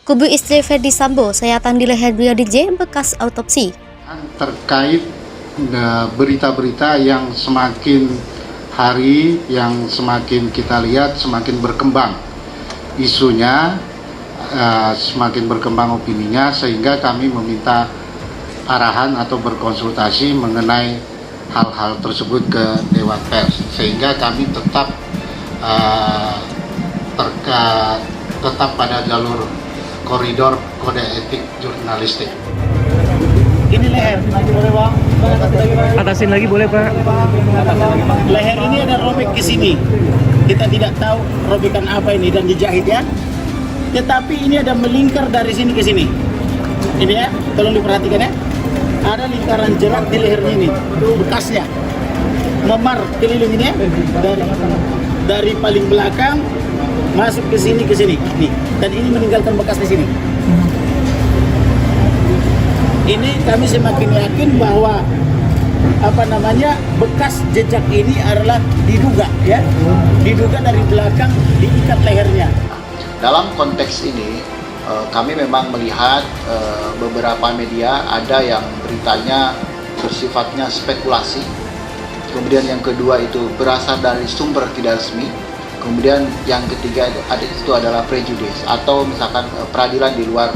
Kubu istri Ferdi Sambo, sayatan di leher Brigadir J bekas autopsi. Terkait berita-berita yang semakin hari, yang semakin kita lihat semakin berkembang isunya, semakin berkembang opininya, sehingga kami meminta arahan atau berkonsultasi mengenai hal-hal tersebut ke Dewan Pers, sehingga kami tetap pada jalur koridor kode etik jurnalistik. Ini leher, boleh Bang? Atasin lagi boleh Pak? Leher ini ada robek ke sini. Kita tidak tahu robekan apa ini dan dijahit ya. Tetapi ini ada melingkar dari sini ke sini. Ini ya, tolong diperhatikan ya. Ada lingkaran jerat di lehernya ini, bekasnya. Memar keliling ini ya. Dari paling belakang masuk ke sini nih. Dan ini meninggalkan bekas di sini. Ini kami semakin yakin bahwa bekas jejak ini adalah diduga dari belakang diikat lehernya. Dalam konteks ini kami memang melihat beberapa media ada yang beritanya bersifatnya spekulasi, kemudian yang kedua itu berasal dari sumber tidak resmi, kemudian yang ketiga itu adalah prejudis atau misalkan peradilan di luar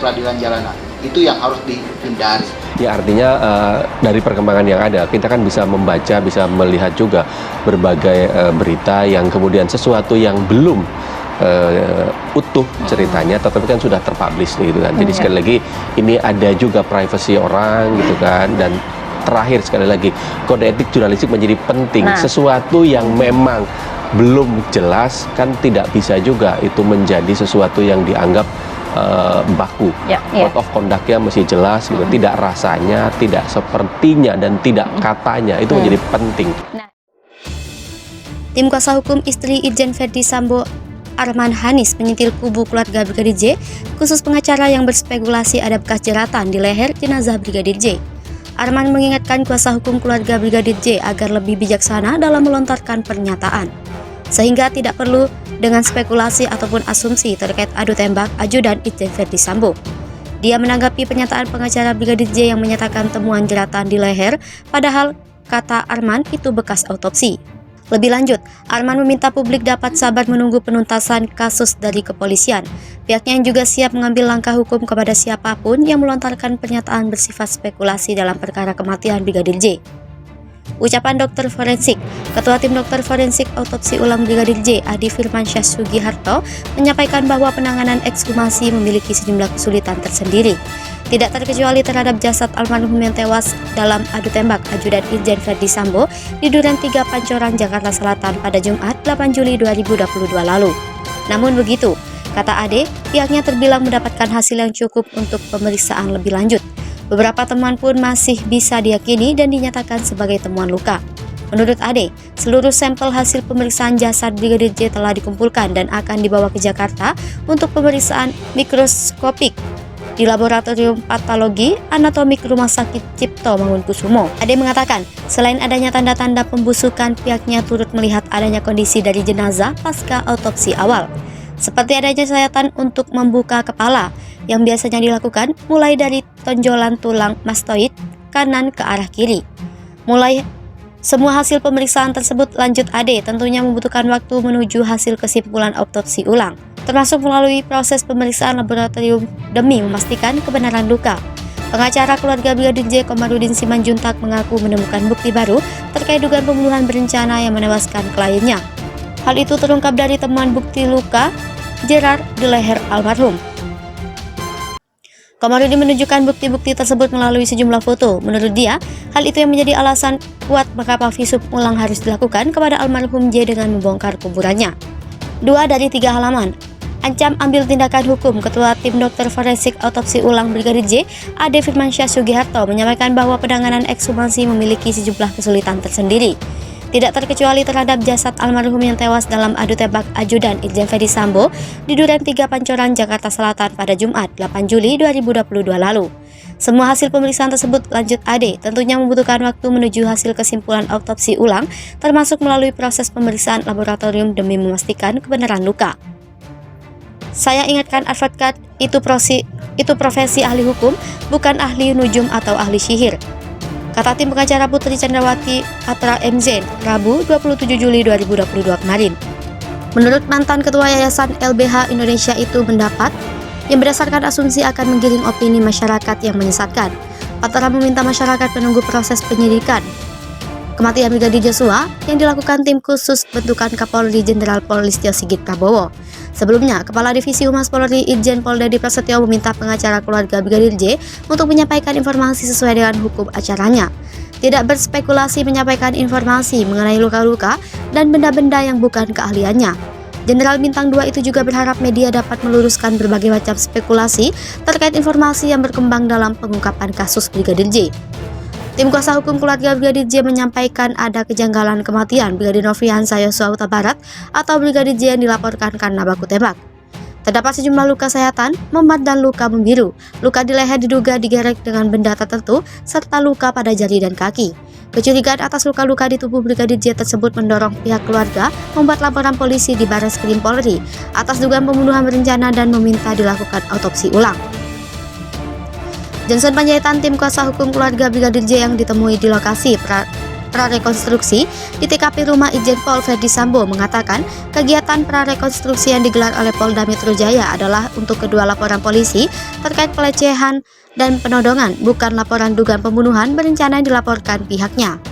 peradilan jalanan. Itu yang harus dihindari. Ya artinya dari perkembangan yang ada kita kan bisa membaca, bisa melihat juga berbagai berita yang kemudian sesuatu yang belum utuh ceritanya tetapi kan sudah terpublish gitu kan. Jadi sekali lagi ini ada juga privasi orang gitu kan, dan terakhir sekali lagi kode etik jurnalistik menjadi penting. Sesuatu yang memang belum jelas kan tidak bisa juga itu menjadi sesuatu yang dianggap baku. Code of conduct-nya mesti jelas gitu. Tidak rasanya, tidak sepertinya, dan tidak katanya. Itu menjadi penting. Tim kuasa hukum istri Irjen Ferdi Sambo, Arman Hanis, menyentil kubu keluarga Brigadir J, khusus pengacara yang berspekulasi ada bekas jeratan di leher jenazah Brigadir J. Arman mengingatkan kuasa hukum keluarga Brigadir J agar lebih bijaksana dalam melontarkan pernyataan, sehingga tidak perlu dengan spekulasi ataupun asumsi terkait adu tembak ajudan Irjen Ferdi Sambo. Dia menanggapi pernyataan pengacara Brigadir J yang menyatakan temuan jeratan di leher, padahal kata Arman itu bekas autopsi. Lebih lanjut, Arman meminta publik dapat sabar menunggu penuntasan kasus dari kepolisian. Pihaknya yang juga siap mengambil langkah hukum kepada siapapun yang melontarkan pernyataan bersifat spekulasi dalam perkara kematian Brigadir J. Ucapan dokter forensik, Ketua Tim Dokter Forensik Autopsi Ulang Brigadir J, Adi Firmansyah Sugiharto, menyampaikan bahwa penanganan ekshumasi memiliki sejumlah kesulitan tersendiri. Tidak terkecuali terhadap jasad almarhum yang tewas dalam adu tembak ajudan Irjen Ferdi Sambo di Duren 3 Pancoran, Jakarta Selatan pada Jumat 8 Juli 2022 lalu. Namun begitu, kata Ade, pihaknya terbilang mendapatkan hasil yang cukup untuk pemeriksaan lebih lanjut. Beberapa temuan pun masih bisa diyakini dan dinyatakan sebagai temuan luka. Menurut Ade, seluruh sampel hasil pemeriksaan jasad Brigadir J telah dikumpulkan dan akan dibawa ke Jakarta untuk pemeriksaan mikroskopik di Laboratorium Patologi Anatomik Rumah Sakit Cipto Mangunkusumo. Ade mengatakan, selain adanya tanda-tanda pembusukan, pihaknya turut melihat adanya kondisi dari jenazah pasca autopsi awal, seperti adanya sayatan untuk membuka kepala yang biasanya dilakukan mulai dari tonjolan tulang mastoid kanan ke arah kiri. Semua hasil pemeriksaan tersebut, lanjut Ade, tentunya membutuhkan waktu menuju hasil kesimpulan autopsi ulang, termasuk melalui proses pemeriksaan laboratorium demi memastikan kebenaran luka. Pengacara keluarga Brigadir J, Komarudin Simanjuntak, mengaku menemukan bukti baru terkait dugaan pembunuhan berencana yang menewaskan kliennya. Hal itu terungkap dari temuan bukti luka jerat di leher almarhum. Komarudin menunjukkan bukti-bukti tersebut melalui sejumlah foto. Menurut dia, hal itu yang menjadi alasan kuat mengapa visum ulang harus dilakukan kepada almarhum J dengan membongkar kuburannya. 2 dari 3 halaman. Ancam ambil tindakan hukum. Ketua Tim Dokter Forensik Autopsi Ulang Brigadir J, Ade Firmansyah Sugiharto, menyampaikan bahwa penanganan ekshumasi memiliki sejumlah kesulitan tersendiri. Tidak terkecuali terhadap jasad almarhum yang tewas dalam adu tembak ajudan Irjen Ferdi Sambo di Duren 3 Pancoran, Jakarta Selatan pada Jumat 8 Juli 2022 lalu. Semua hasil pemeriksaan tersebut, lanjut Ade, tentunya membutuhkan waktu menuju hasil kesimpulan autopsi ulang, termasuk melalui proses pemeriksaan laboratorium demi memastikan kebenaran luka. Saya ingatkan advokat itu profesi ahli hukum, bukan ahli nujum atau ahli sihir, kata tim pengacara Putri Chandrawati Patra MZ, Rabu 27 Juli 2022 kemarin. Menurut mantan ketua Yayasan LBH Indonesia itu mendapat yang berdasarkan asumsi akan menggiring opini masyarakat yang menyesatkan. Patra meminta masyarakat menunggu proses penyidikan kematian Brigadir Joshua yang dilakukan tim khusus bentukan Kapolri Jenderal Polistio Sigit Prabowo. Sebelumnya, Kepala Divisi Humas Polri Irjen Pol Dedy Prasetyo meminta pengacara keluarga Brigadir J untuk menyampaikan informasi sesuai dengan hukum acaranya. Tidak berspekulasi menyampaikan informasi mengenai luka-luka dan benda-benda yang bukan keahliannya. Jenderal Bintang 2 itu juga berharap media dapat meluruskan berbagai macam spekulasi terkait informasi yang berkembang dalam pengungkapan kasus Brigadir J. Tim kuasa hukum keluarga Brigadir J menyampaikan ada kejanggalan kematian Brigadir Nofriansah Yosua Huta Barat atau Brigadir J yang dilaporkan karena baku tembak. Terdapat sejumlah luka sayatan, memar dan luka membiru. Luka di leher diduga digerek dengan benda tertentu, serta luka pada jari dan kaki. Kecurigaan atas luka-luka di tubuh Brigadir J tersebut mendorong pihak keluarga membuat laporan polisi di Barreskrim Polri atas dugaan pembunuhan berencana dan meminta dilakukan autopsi ulang. Johnson Panjaitan, tim kuasa hukum keluarga Brigadir J yang ditemui di lokasi prarekonstruksi di TKP rumah Irjen Pol Verdi Sambo mengatakan kegiatan prarekonstruksi yang digelar oleh Polda Metro Jaya adalah untuk kedua laporan polisi terkait pelecehan dan penodongan, bukan laporan dugaan pembunuhan berencana yang dilaporkan pihaknya.